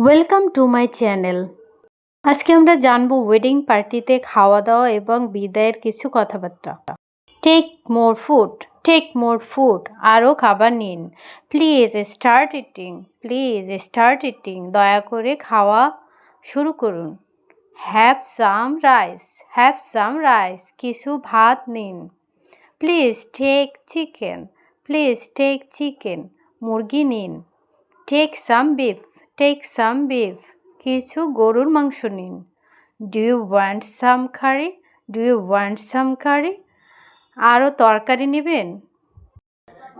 Welcome to my channel. আজকে আমরা জানবো ওয়েডিং পার্টিতে খাওয়া দাওয়া এবং বিদায়ের কিছু কথাবার্তা। Take more food, take more food, আরও খাবার নিন। Please start eating, please start eating, দয়া করে খাওয়া শুরু করুন। Have some rice, have some rice, কিছু ভাত নিন। Please take chicken, please take chicken, মুরগি নিন। Take some beef, take some beef, কিছু গরুর মাংস নিন। Do you want some curry, do you want some curry, আরও তরকারি নেবেন।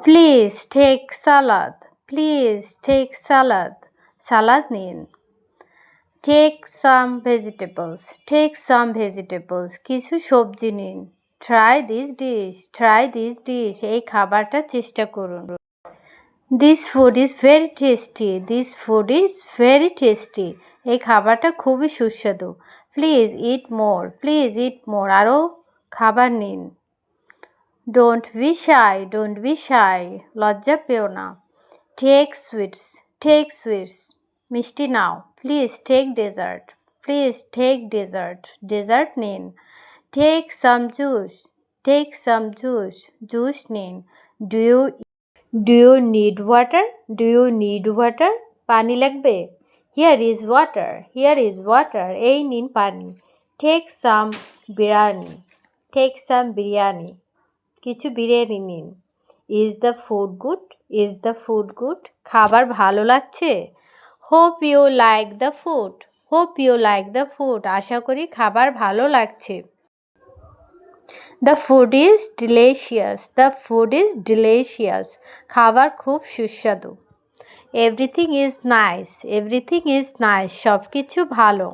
Please take salad, please take সালাদ, সালাদ নিন। Take some vegetables, take some vegetables, কিছু সবজি নিন। Try this dish, try this dish, এই খাবারটা চেষ্টা করুন। This food is very tasty, this food is very tasty, এই খাবারটা খুবই সুস্বাদু। প্লিজ ইট মোর, প্লিজ ইট মোর, আরও খাবার নিন। Don't be shy, don't be shy, লজ্জা পেও না। টেক সুইটস, টেক সুইটস, মিষ্টি নাও। Please take dessert, please take dessert, dessert নিন। Take some juice, take some juice, juice নিন। Do you need water, do you need water, পানি লাগবে। Here is water, here is water, এই নিন পানি। Take some biryani, take some biryani, কিছু বিরিয়ানি নিন। Is the food good, is the food good, খাবার ভালো লাগছে। Hope you like the food, hope you like the food, আশা করি খাবার ভালো লাগছে। The food is delicious, the food is delicious, খাবার খুব সুস্বাদু। Everything is nice, everything is nice, সব কিছু ভালো।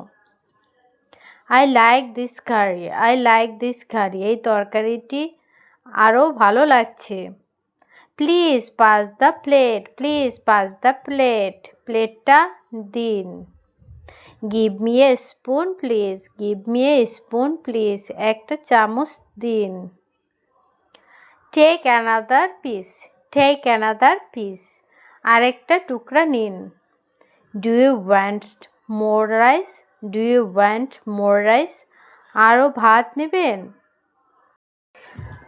I like this curry, I like this curry, এই তরকারিটি আরও ভালো লাগছে। Please pass the plate, please pass the plate, প্লেটটা দিন। Give me a spoon please, give me a spoon please, একটা চামচ দিন। Take another piece, take another piece, আরেকটা টুকরা নিন। Do you want more rice, do you want more rice, আরও ভাত নেবেন।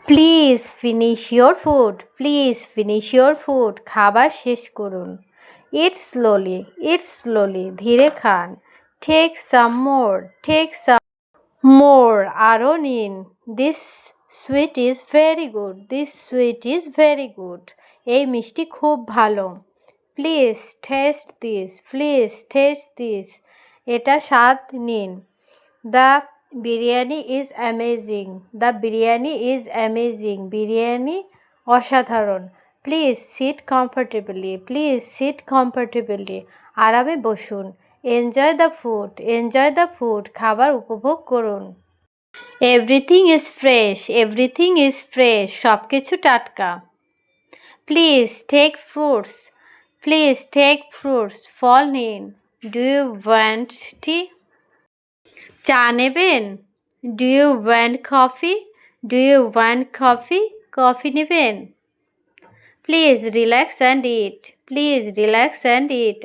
Please finish your food, please finish your food, খাবার শেষ করুন। ইটস স্লোলি, ইটস স্লোলি, ধীরে খান। টেক সাম মোর, টেক সাম মোর, আরও নিন। This sweet is very good, this sweet is very good, এই মিষ্টি খুব ভালো। Please taste this, please taste this, এটা স্বাদ নিন। The biryani is amazing, the biryani is amazing, biryani অসাধারণ। Please sit comfortably, please sit comfortably, আরামে বসুন। Enjoy the food, enjoy the food, খাবার উপভোগ করুন। Everything is fresh, everything is fresh, সব কিছু টাটকা। Please take fruits, please take fruits, ফল নিন। ডু ইউ ওয়ান্ট টি, চা নেবেন। Do you want coffee, do you want coffee, coffee নেবেন। Please relax and eat, please relax and eat,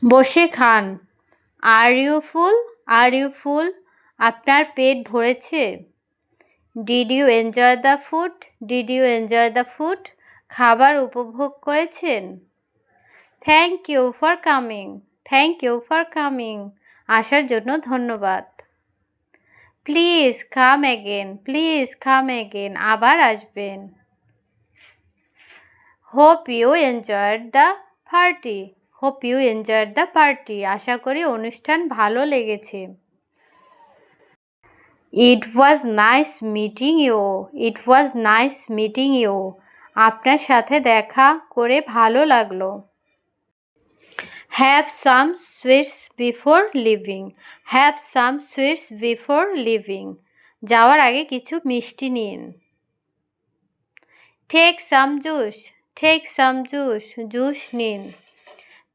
বসে খান। Are you full, are you ফুল, আপনার পেট ভরেছে। Did you enjoy the food, did you enjoy the food, খাবার উপভোগ করেছেন। Thank you for coming, thank you for coming, আসার জন্য ধন্যবাদ। Please come again, please come again, আবার আসবেন। Hope you enjoyed the party, hope you enjoyed the party, আশা করি অনুষ্ঠান ভালো লেগেছে। It was nice meeting you, it was nice meeting you, আপনার সাথে দেখা করে ভালো লাগলো। Have some sweets before leaving, have some sweets before leaving, যাওয়ার আগে কিছু মিষ্টি নিন। Take some juice, take some juice, juice নিন।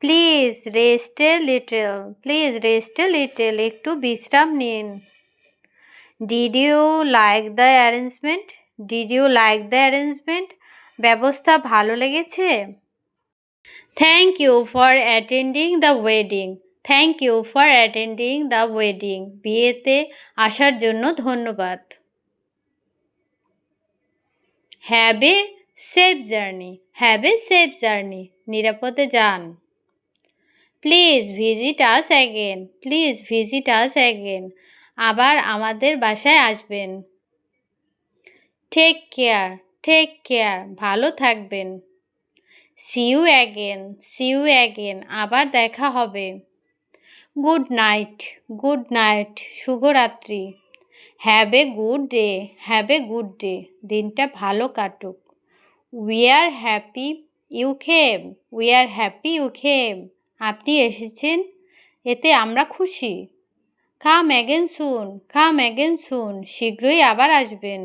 Please rest a little, please rest a little, একটু বিশ্রাম নিন। Did you like the arrangement, did you like the arrangement, ব্যবস্থা ভালো লেগেছে। Thank you for attending the wedding, thank you for attending the wedding. বিয়েতে আসার জন্য ধন্যবাদ। Have a safe journey. Have a safe journey. নিরাপদে যান। Please visit us again. Please visit us again. আবার আমাদের বাসায় আসবেন। Take care. Take care. ভালো থাকবেন। See you again. See you again. আবার দেখা হবে। Good night. Good night. শুভরাত্রি। Have a good day. Have a good day. দিনটা ভালো কাটুক। We are happy you came. We are happy you came. আপনি এসেছেন, এতে আমরা খুশি। Come again soon. Come again soon. শীঘ্রই আবার আসবেন।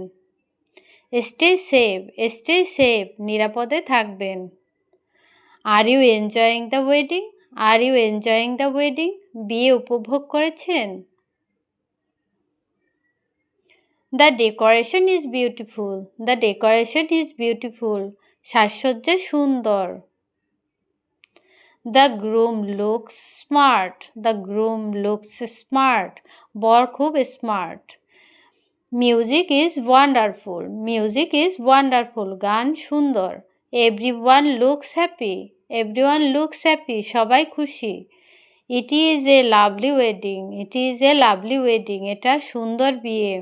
Stay safe. Stay safe. নিরাপদে থাকবেন। Are you enjoying the wedding. Are you enjoying the wedding. বিয়ে উপভোগ করেছেন। The decoration is beautiful. The decoration is beautiful. সাজসজ্জা সুন্দর। The groom looks smart. The groom looks smart. বর খুব smart. Music is wonderful. Music is wonderful. গান সুন্দর। Everyone looks happy. Everyone looks happy. সবাই খুশি। It is a lovely wedding. It is a lovely wedding. এটা সুন্দর বিয়ে।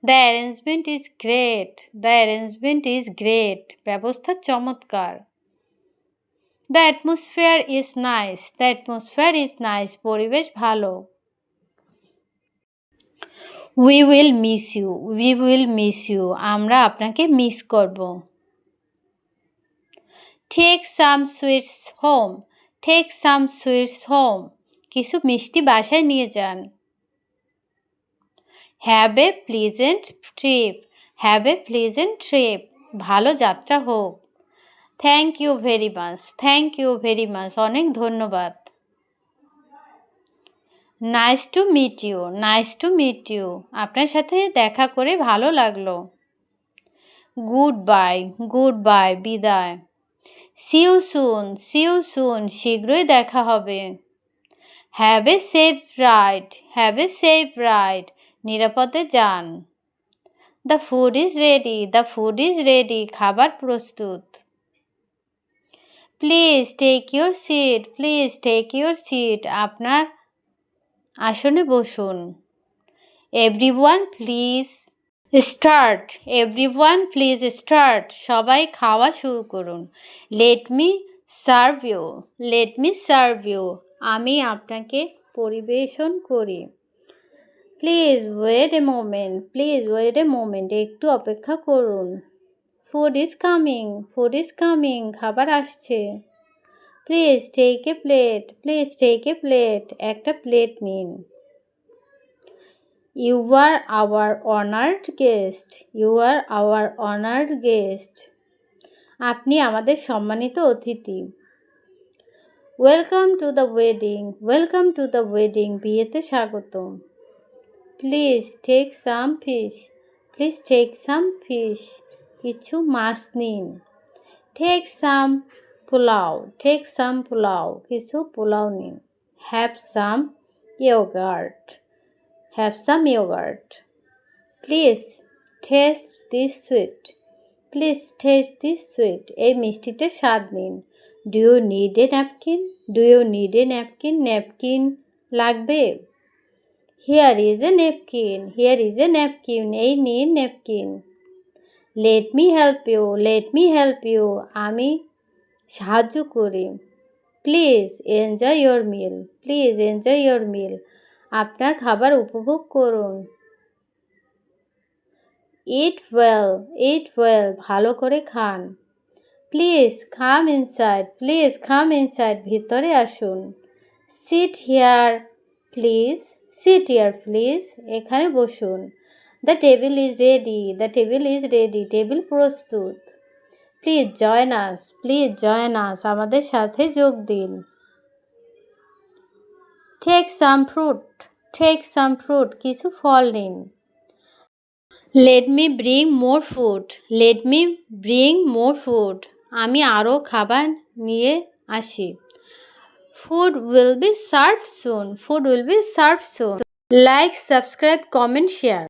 The arrangement is great. The arrangement is great. ব্যবস্থা চমৎকার। The atmosphere is nice. The atmosphere is nice. পরিবেশ ভালো। We will miss you. We will miss you. আমরা আপনাকে miss করব। Take some sweets home. Take some sweets home. কিছু মিষ্টি বাসায় নিয়ে যান। Have a pleasant trip. Have a pleasant trip. ভালো যাত্রা হোক। Thank you very much. Thank you very much. অনেক ধন্যবাদ। Nice to meet you. Nice to meet you. আপনার সাথে দেখা করে ভালো লাগলো। Goodbye. Goodbye. বিদায়। See you soon. See you soon. শীঘ্রই দেখা হবে। Have a safe ride. Have a safe ride. নিরাপদে যান। The food is ready. The food is ready. খাবার প্রস্তুত। Please take your seat. Please take your seat. আপনার আসনে বসুন। Everyone please start. Everyone please start. সবাই খাওয়া শুরু করুন। Let me serve you. Let me serve you. আমি আপনাকে পরিবেশন করি। Please wait a moment. Please wait a moment. একটু অপেক্ষা করুন। Food is coming. Food is coming. খাবার আসছে। Please take a plate. Please take a plate. একটা প্লেট নিন। You are our honoured guest. You are our honoured guest. আপনি আমাদের সম্মানিত অতিথি। Welcome to the wedding. Welcome to the wedding. বিয়েতে স্বাগতম। Please take some fish. Please take some fish. কিছু মাছ নিন। Take some pulao. Take some pulao. কিছু পোলাও নিন। Have some yogurt. Have some yogurt. Please taste this sweet. Please taste this sweet. এই মিষ্টিটা স্বাদ নিন। Do you need a napkin. Do you need a napkin. Napkin লাগবে। Here is a napkin. Here is a napkin. এই নিন napkin. Let me help you. Let me help you. আমি সাহায্য করি। Please enjoy your meal. Please enjoy your meal. আপনার খাবার উপভোগ করুন। Eat well. Eat well. ভালো করে খান। Please come inside. Please come inside. ভিতরে আসুন। Sit here please. Sit here please. এখানে বসুন। The table is ready. The table is ready. Table প্রস্তুত। Please join us. Please join us. আমাদের সাথে যোগ দিন। Take some fruit. Take some fruit. কিছু ফল নিন। Let me bring more food. Let me bring more food. আমি আরও খাবার নিয়ে আসি। Food will be served soon. Food will be served soon. Like, subscribe, comment, share.